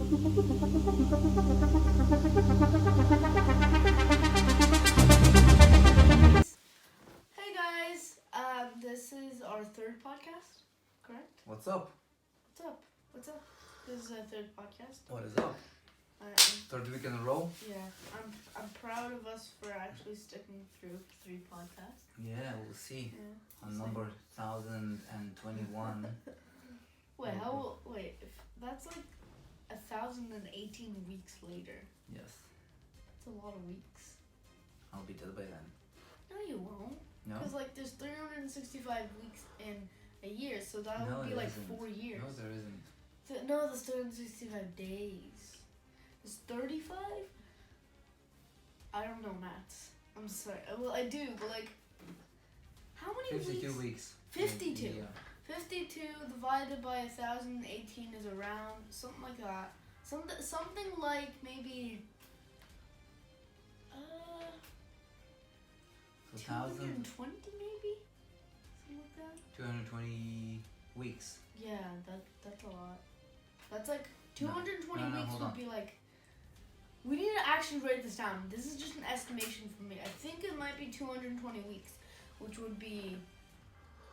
Hey guys, this is our third podcast, correct? What's up? What's up? What's up? This is our third podcast. What is up? Third week in a row? Yeah, I'm proud of us for actually sticking through 3 podcasts. Yeah, we'll see. Yeah. On number 1021. Wait, if that's like 1,018 weeks later. Yes. That's a lot of weeks. I'll be dead by then. No, you won't. No? Because like there's 365 weeks in a year, so that would be there like isn't. 4 years. No, there isn't. No, there's 365 days. There's 35? I don't know maths. I'm sorry. Well, I do, but like, how many 52 weeks? weeks. 52. Yeah. 52 divided by 1,018 is around something like that. Something like maybe So 220 maybe? Something like that? 220 weeks. Yeah, that's a lot. That's like 220 No, weeks hold would on. be like. We need to actually write this down. This is just an estimation for me. I think it might be 220 weeks, which would be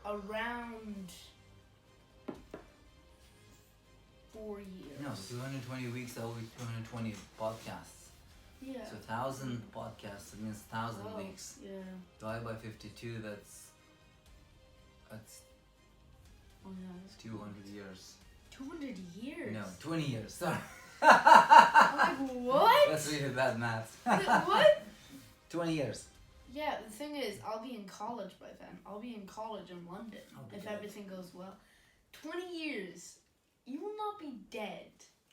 around 4 years. No, 220 weeks, that would be 220 podcasts. Yeah. So 1,000 podcasts, it means 1,000 Oh, weeks. Yeah. Divided by 52, that's Oh yeah. That's 200 years. 200 years. No, 20 years, sorry. I'm like, what? That's really bad math. What? 20 years. Yeah, the thing is, I'll be in college by then. I'll be in college in London I'll be if dead. everything goes well. 20 years. You will not be dead.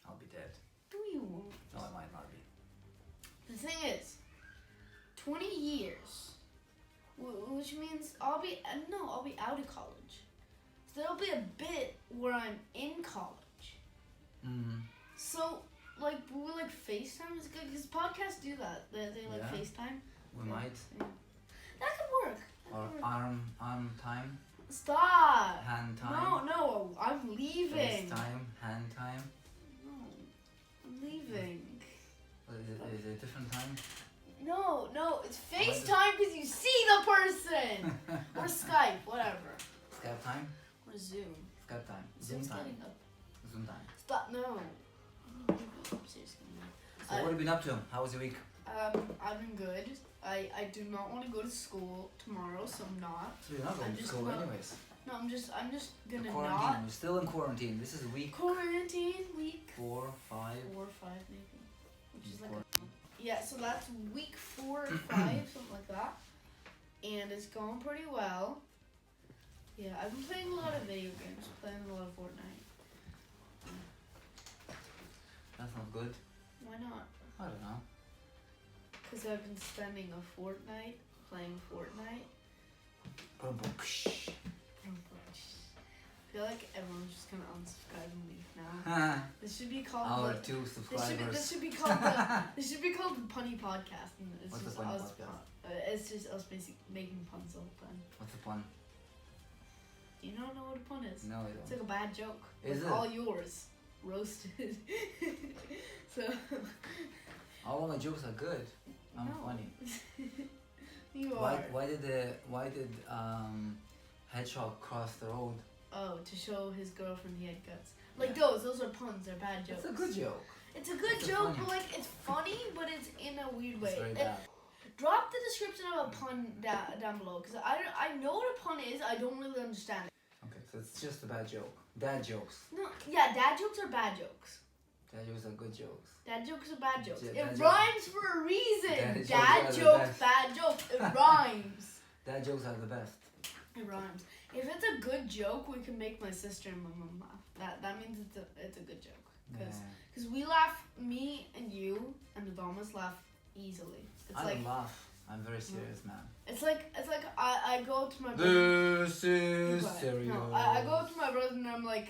I'll be dead. No, you won't. No, I might not be. The thing is, 20 years, which means I'll be out of college. So there'll be a bit where I'm in college. Mm-hmm. So, like, will like FaceTime is good because podcasts do that. They like Yeah. FaceTime. We might. Yeah. That could work. That Or could work. arm time, Stop. hand time. No, I'm leaving. Face time, hand time. No, I'm leaving. Is it a different time? No, it's FaceTime because you see the person. Or Skype, whatever. Skype time? Or Zoom. Skype time. Zoom Zoom's time. getting up. Zoom time. Stop, no. I'm seriously not. So what have you been up to? How was your week? I've been good. I do not want to go to school tomorrow, so I'm not. So you're not going I'm to just school not- anyways. No, I'm just gonna Quarantine. not. You're still in quarantine. This is week Quarantine week 4, 5. 4 or 5 maybe, which is like Quarantine. yeah. So that's week 4 or 5, something like that, and it's going pretty well. Yeah, I've been playing a lot of video games, playing a lot of Fortnite. That's not good. Why not? I don't know. Because I've been spending a fortnight playing Fortnite. Boom, boom, psh. I feel like everyone's just gonna unsubscribe and leave now. This should be called Our the, 2 this subscribers. should be called the this should be called the Punny Podcast, and it's What's just the Punny us. Podcast? It's just us basically making puns all the time. What's the pun? You don't know what a pun is? No, I It's don't. like a bad joke. Is It's it? all yours, roasted. So. All my jokes are good. I'm no. funny. You are. Why did Hedgehog cross the road? Oh, to show his girlfriend he had guts. Like those are puns. They're bad jokes. It's a good joke. It's a good It's joke, funny. but like it's funny, but it's in a weird way. It's very It- bad. Drop the description of a pun down below, because I know what a pun is. I don't really understand it. Okay, so it's just a bad joke. Dad jokes. No, yeah, dad jokes are bad jokes. Dad jokes are good jokes. Dad jokes are bad jokes. Yeah, It dad jokes- rhymes for a reason. Dad Dad jokes are the jokes, best. bad jokes. It rhymes. Dad jokes are the best. It rhymes. If it's a good joke, we can make my sister and my mom laugh. That means it's a good joke. Yeah. Because we laugh, me and you and the Thomas laugh easily. It's I like don't laugh. I'm very serious, man. it's like I go to my This is But, serious. no, I go to my brother and I'm like,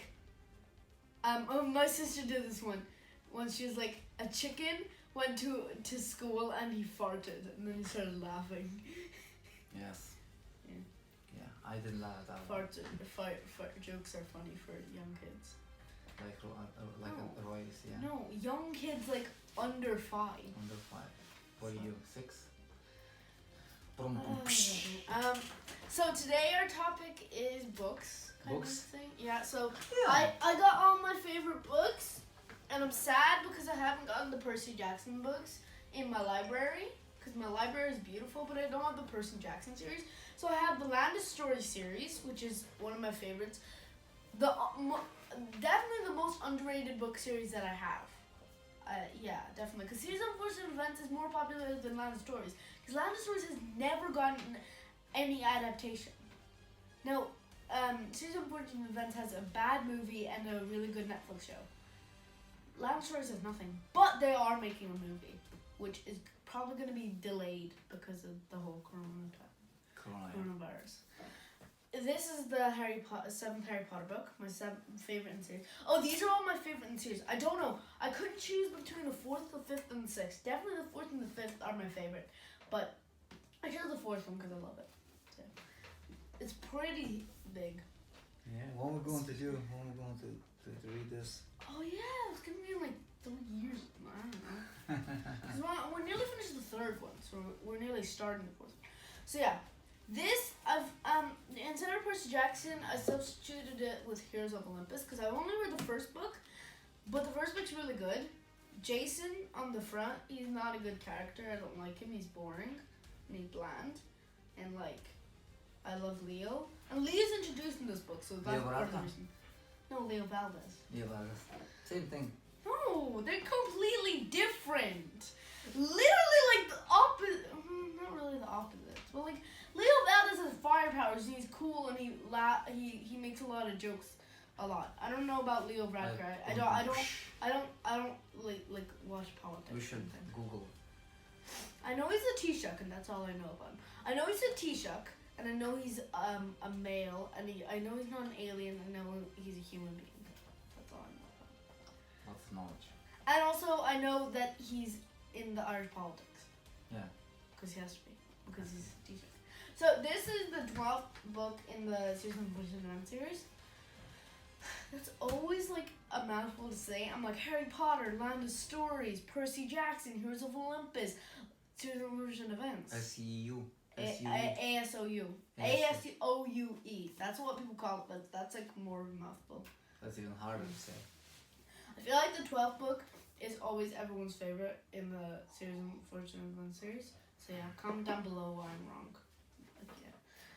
my sister did this one. When she was like, a chicken went to school and he farted, and then he started laughing. Yes. Yeah. Yeah, I didn't laugh at that one. Fart jokes are funny for young kids. like like No. a Royce, yeah. No, young kids like under 5. Under 5. What are So- you? 6? Brum, brum, So today our topic is books. Kind Books? Of thing. Yeah. So Yeah. I got all my favorite books, and I'm sad because I haven't gotten the Percy Jackson books in my library. Because my library is beautiful, but I don't have the Percy Jackson series. So I have the Land of Stories series, which is one of my favorites. Definitely the most underrated book series that I have. Yeah, definitely. Because Series of Unfortunate Events is more popular than Land of Stories. Because Land of Stories has never gotten any adaptation. Now, Series of Unfortunate Events has a bad movie and a really good Netflix show. Land of Stories has nothing. But they are making a movie, which is probably going to be delayed because of the whole coronavirus. This is the 7th Harry Potter book, my 7th favorite in the series. Oh, these are all my favorite in the series. I don't know. I couldn't choose between the 4th, the 5th, and the 6th. Definitely the 4th and the 5th are my favorite. But I chose the 4th one because I love it. So, it's pretty big. Yeah. When we're going to do? When we're going to read this? Oh yeah, it's going to be in like 3 years. I don't know. Because we're nearly finished the 3rd one, so we're nearly starting the 4th one. So yeah. This, instead of Percy Jackson, I substituted it with Heroes of Olympus because I only read the first book, but the first book's really good. Jason on the front, he's not a good character. I don't like him. He's boring and he's bland, and like, I love Leo. And Leo's introduced in this book, so that's Leo part of the Barata? reason. No, Leo Valdez. Yeah, but same thing. No, they're completely different. Literally like the opposite. Not really the opposite, but like. Leo Valdez has fire powers. He's cool and he makes a lot of jokes, a lot. I don't know about Leo Varadkar. I don't like watch politics. We should and things. Google. I know he's a Taoiseach, and that's all I know about him. I know he's a Taoiseach, and I know he's a male, and I know he's not an alien. I know he's a human being. That's all I know about him. Lots of knowledge. And also I know that he's in the Irish politics. Yeah. Because he has to be. Because he's a Taoiseach. So this is the 12th book in the Series of Unfortunate Events series. That's always like a mouthful to say. I'm like Harry Potter, Land of Stories, Percy Jackson, Heroes of Olympus, Series of Unfortunate Events. SEU. ASOU. ASOUE. That's what people call it, but that's like more of a mouthful. That's even harder to say. I feel like the 12th book is always everyone's favorite in the Series of Unfortunate Events series. So yeah, comment down below why I'm wrong.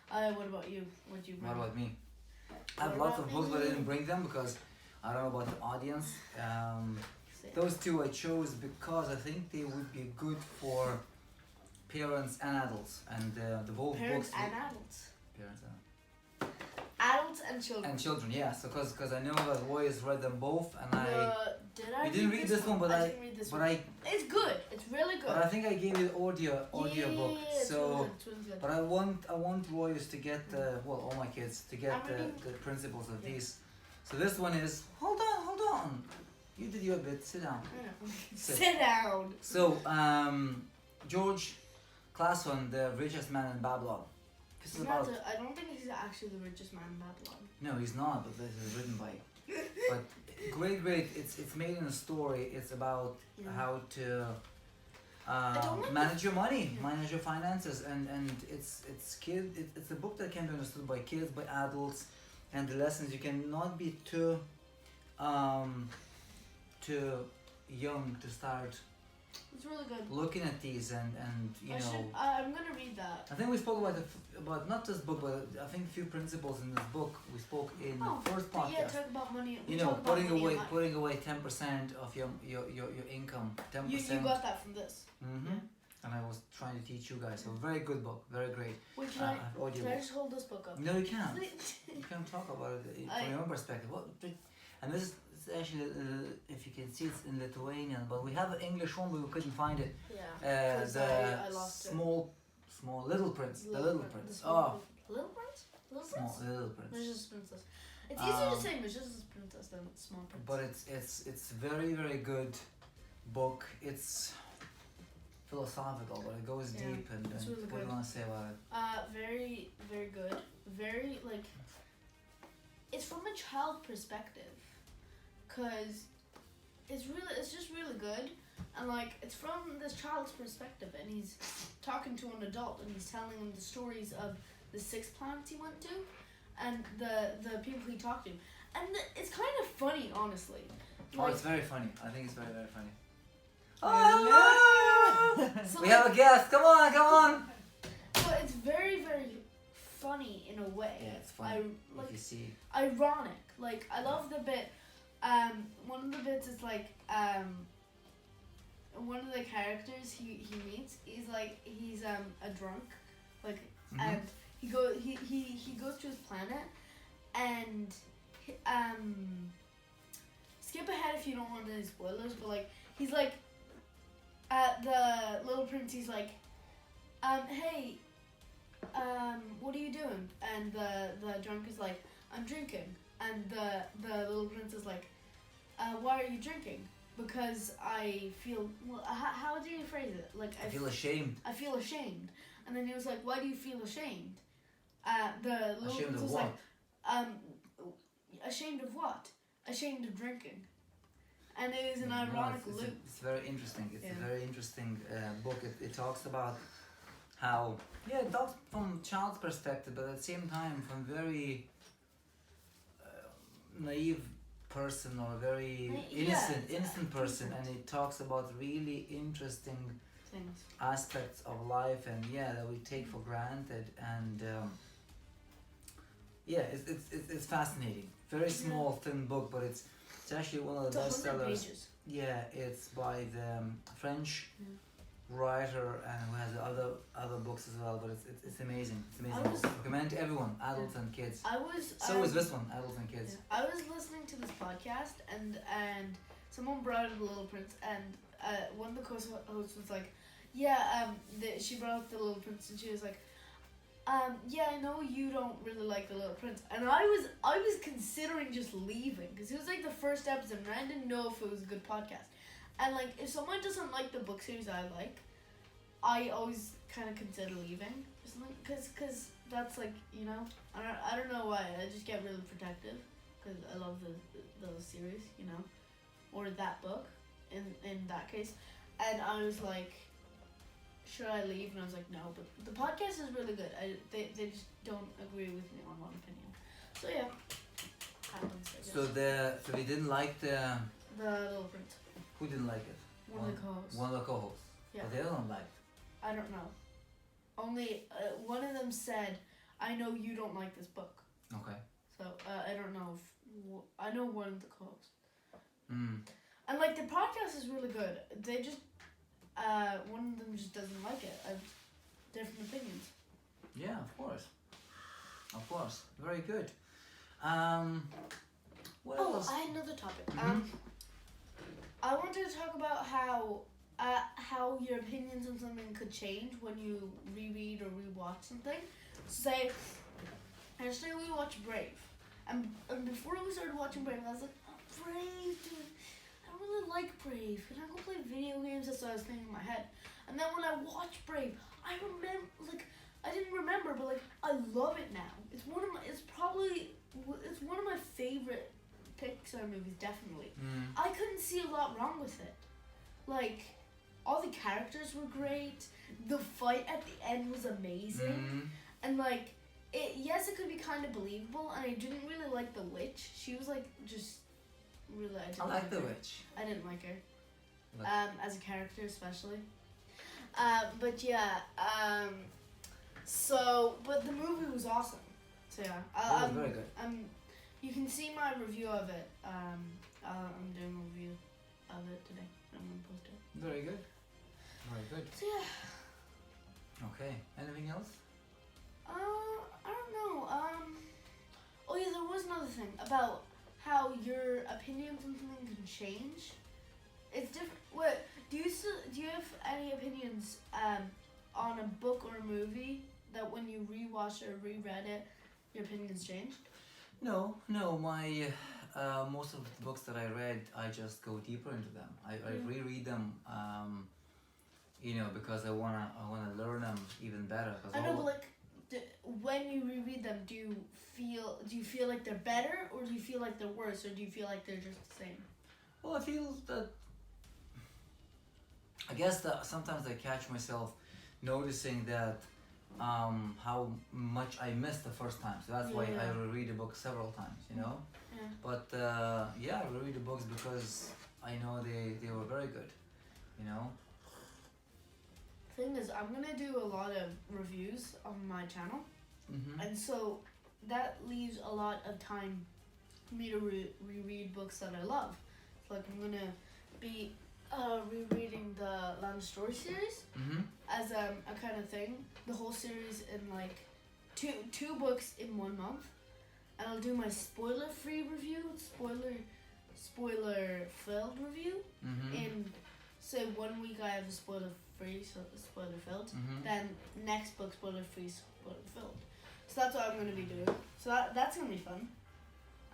What about you? What do you bring? What about me? I have lots of books, but I didn't bring them because I don't know about the audience. Those two I chose because I think they would be good for parents and adults, and the both Parents books. and adults. Parents and Adults and children. and children, yeah. So because I know that Roy has read them both, and Did I? You didn't read this one, but I didn't read this but one. I It's good. It's really good. but I think I gave you the audio book. it's So. really good, it's really good. But I want Royce to get all my kids to get I'm reading- the principles of Yeah. these. So this one is hold on. You did your bit. Sit down. I know. Sit. Sit down. So George Clason, the richest man in Babylon. This is about I don't think he's actually the richest man in Babylon. no, he's not. But this is written by. But great. It's made in a story. It's about Yeah. how to. don't like Manage your money, Yeah. manage your finances, and it's a book that can be understood by kids, by adults, and the lessons you cannot be too young to start It's really good. looking at these and I'm gonna read that. I think we spoke about not this book, but I think a few principles in this book we spoke in the first Yeah, podcast. talk about money. We You know, talk about money a lot. putting away 10% of your income, 10%. You got that from this. Mm-hmm. Yeah. And I was trying to teach you guys. So very good book, very great. Wait, I have audio can I book. just hold this book up? No, you can't. You can't talk about it from your own perspective. And this is actually, if you can see, it's in Lithuanian, but we have an English one, but we couldn't find it. Yeah. The 'cause I lost it. small Little Prince, the Little Prince. Little Prince? Little Small Prince? Little Prince. Mrs. Princess. It's easier to say Mrs. Princess than Small Prince. But it's very good book. It's philosophical, but it goes Yeah, deep. And it's really what do good. you want to say about it? Very, very good. Very, like, it's from a child perspective. because it's just really good, and like it's from this child's perspective, and he's talking to an adult, and he's telling him the stories of the 6 planets he went to, and the people he talked to, and it's kind of funny, honestly. Oh, it's very funny. I think it's very, very funny. Oh, hello! So We have a guest. Come on, come on. But it's very, very funny in a way. Yeah, it's funny. Like if you see. ironic. Like I love the bit. One of the bits is like one of the characters he meets. He's a drunk, like and he goes to his planet, and skip ahead if you don't want any spoilers. But like he's like the little prince. He's like, hey, what are you doing? And the drunk is like, I'm drinking. And the little prince is like, why are you drinking? Because I feel, well, how do you phrase it? Like I feel ashamed. I feel ashamed. And then he was like, why do you feel ashamed? The little Ashamed prince of was what? like, ashamed of what? Ashamed of drinking. And it is an ironic loop. It's very interesting. It's Yeah. a very interesting book. It talks about how, it talks from child's perspective, but at the same time from very naive person or very innocent person, and it talks about really interesting Things. aspects of life and that we take for granted, and it's fascinating. Very small thin book, but it's actually one of the It's 100 bestsellers. pages. Yeah, it's by the French writer and who has other books as well. But it's amazing. It's amazing. Recommend to everyone, adults and kids. So is this one, adults and kids. I was listening to this podcast and someone brought up The Little Prince, and one of the hosts was like, she brought up The Little Prince, and she was like, I know you don't really like The Little Prince, and I was considering just leaving because it was like the first episode, and I didn't know if it was a good podcast. And like, if someone doesn't like the book series I like, I always kind of consider leaving or something, cause that's like, I don't know why, I just get really protective because I love those series, or that book in that case, and I was like, should I leave? And I was like, no, but the podcast is really good. They just don't agree with me on one opinion. So yeah, happens, I guess. So they didn't like the Little Prince. Who didn't like it? One of the co-hosts. One of the co-hosts. Yeah. But they don't like it. I don't know. Only one of them said, I know you don't like this book. Okay. So I don't know if I know one of the co-hosts. Mm. And like the podcast is really good. They just one of them just doesn't like it. I have different opinions. Yeah, of course. Very good. What else? I had another topic. Mhm. I wanted to talk about how your opinions on something could change when you reread or rewatch something. Say, yesterday we watched Brave, and before we started watching Brave, I was like, oh, Brave, dude, I don't really like Brave. Can I go play video games? That's what I was thinking in my head. And then when I watched Brave, I didn't remember, but like I love it now. It's one of my favorite Pixar movies, definitely. I couldn't see a lot wrong with it. Like, all the characters were great. The fight at the end was amazing. And like, it could be kind of believable. And I didn't really like the witch. She was like just really. I like the witch. I didn't like her. Like, as a character especially. But yeah. But the movie was awesome. So yeah. It was very good. You can see my review of it. I'm doing a review of it today. I'm gonna post it. Very good. So yeah. Okay. Anything else? I don't know. Oh yeah, there was another thing about how your opinions on something can change. It's different. What do you have any opinions on a book or a movie that when you rewatched or reread it, your opinions changed? No. My most of the books that I read, I just go deeper into them. I reread them, because I wanna learn them even better. I know, but like when you reread them, do you feel like they're better, or do you feel like they're worse, or do you feel like they're just the same? Well, I feel that. I guess that sometimes I catch myself noticing that how much I missed the first time. So that's why I reread a book several times, you know. Yeah. But yeah, I reread the books because I know they were very good, you know. Thing is, I'm gonna do a lot of reviews on my channel, and so that leaves a lot of time for me to reread books that I love. Like I'm gonna be rereading the Land of Story series as a kind of thing. The whole series in like two books in 1 month, and I'll do my spoiler-free review, spoiler-filled review. In say 1 week I have a spoiler-free, so spoiler-filled. Then next book spoiler-free, spoiler-filled. So that's what I'm gonna be doing. So that's gonna be fun.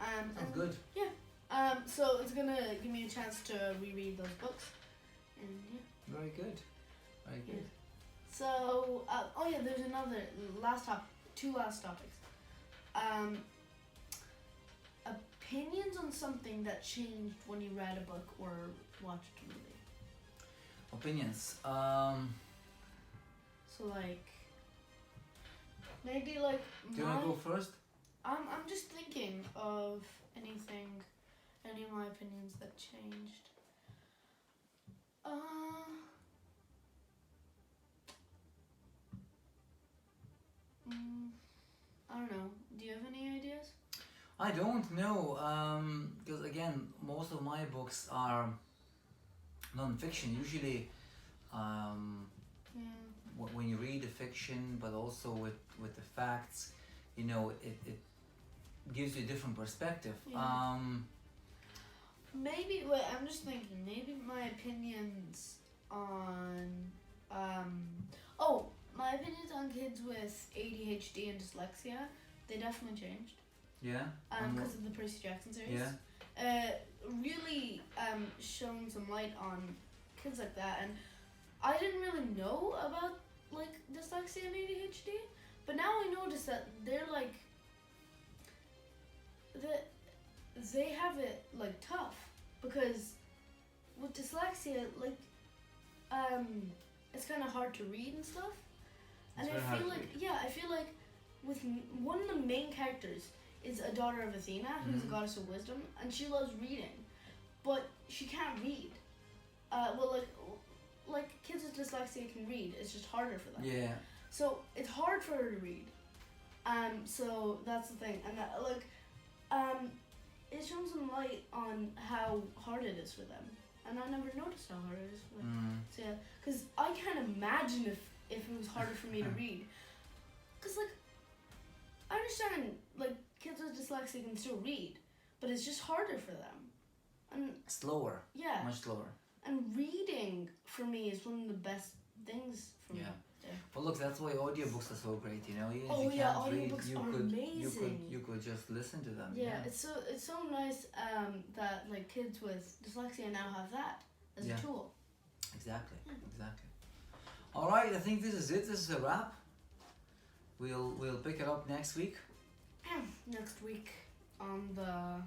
Sounds good. Yeah. So it's gonna give me a chance to reread those books, and yeah. Very good. Very good. So oh yeah, there's another two last topics. Opinions on something that changed when you read a book or watched a movie. Opinions. So like maybe like. Do you wanna go first? I'm just thinking of any of my opinions that changed. I don't know. Do you have any ideas? I don't know, because again, most of my books are non-fiction. Usually, when you read a fiction, but also with the facts, you know, it gives you a different perspective. Yeah. Maybe I'm just thinking. Maybe my opinions on my opinions on kids with ADHD and dyslexia, they definitely changed. Yeah. Because of the Percy Jackson series. Yeah. Really shone some light on kids like that, and I didn't really know about like dyslexia and ADHD, but now I notice that they're like they have it like tough, because with dyslexia, like it's kind of hard to read and stuff, and I feel like with one of the main characters is a daughter of Athena, who's a goddess of wisdom, and she loves reading, but she can't read. Like kids with dyslexia can read, it's just harder for them. Yeah. So it's hard for her to read. So that's the thing, and it shows some light on how hard it is for them, and I never noticed how hard it is for them. So yeah, because I can't imagine if it was harder for me to read, because like I understand like kids with dyslexia can still read, but it's just harder for them, and slower. Yeah. Much slower. And reading for me is one of the best things for me. Yeah. Well, look, that's why audiobooks are so great. You know, even if you yeah, can't read, audiobooks you are could amazing. you could just listen to them. Yeah, it's so nice that like kids with dyslexia now have that as a tool. Exactly. All right, I think this is it. This is a wrap. We'll pick it up next week. Next week on the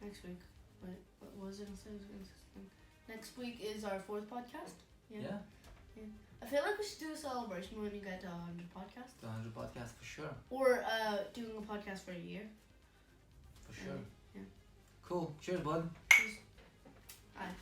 next week. Wait, what was it? Next week is our 4th podcast. Yeah. I feel like we should do a celebration when you get to 100 podcasts. The 100 podcasts for sure. Or doing a podcast for a year. For sure. Yeah. Cool. Cheers, bud. Cheers. Bye.